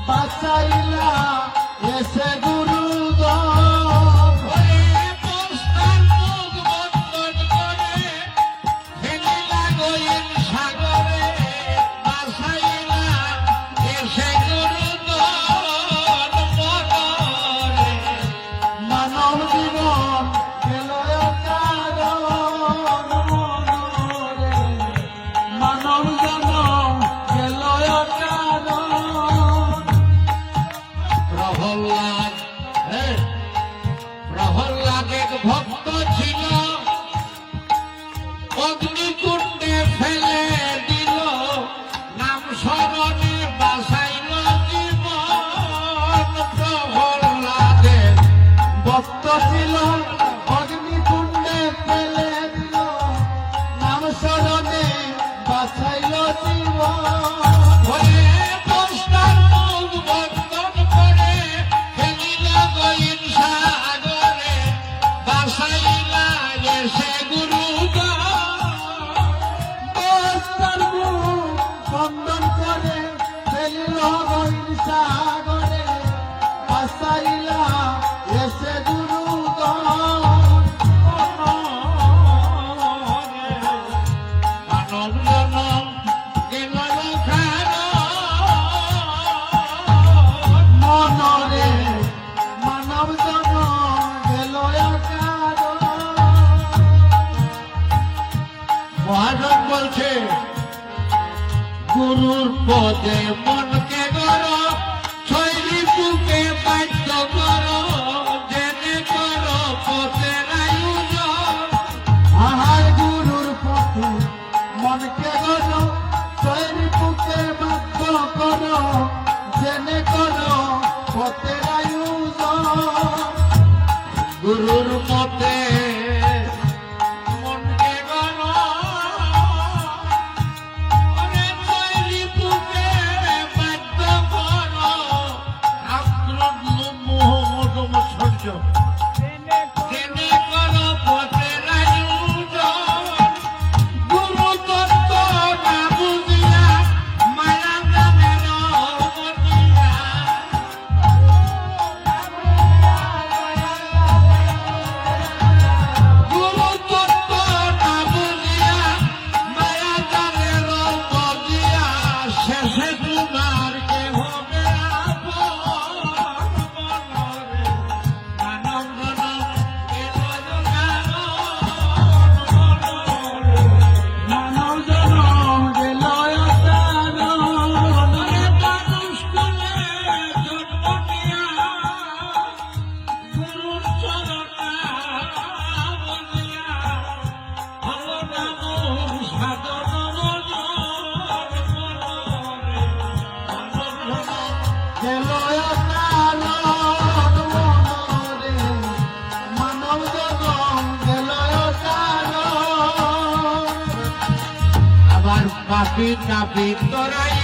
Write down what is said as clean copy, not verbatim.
বাঁচাইলা এসে গুরু প্রহ্লাদ এক ভক্ত ছিল, অগ্নিকুণ্ডে ফেলে দিল, নাম স্মরণে বাঁচাইল জীবন। প্রহ্লাদের ভক্ত ছিল, অগ্নিকুণ্ডে ফেলে দিল, নাম স্মরণে বাঁচাইল জীবন। বন্দন করে ফেলিল সাগরে, বাঁচাইলা এসে গুরু মানব জনম গেল মনরে, মানব জন গেল মহাজন বলছে, গুরুর পদে মনকে গড়, শৈলী বুকে বাধ্য করো, জেনে করো পথের আয়োজন। আহার গুরুর পথে মনকে গড়, শৈলী বুকে বাধ্য করো, জেনে করো পথের আয়োজন। গুরুর মতে পাপি কাপি তোরাই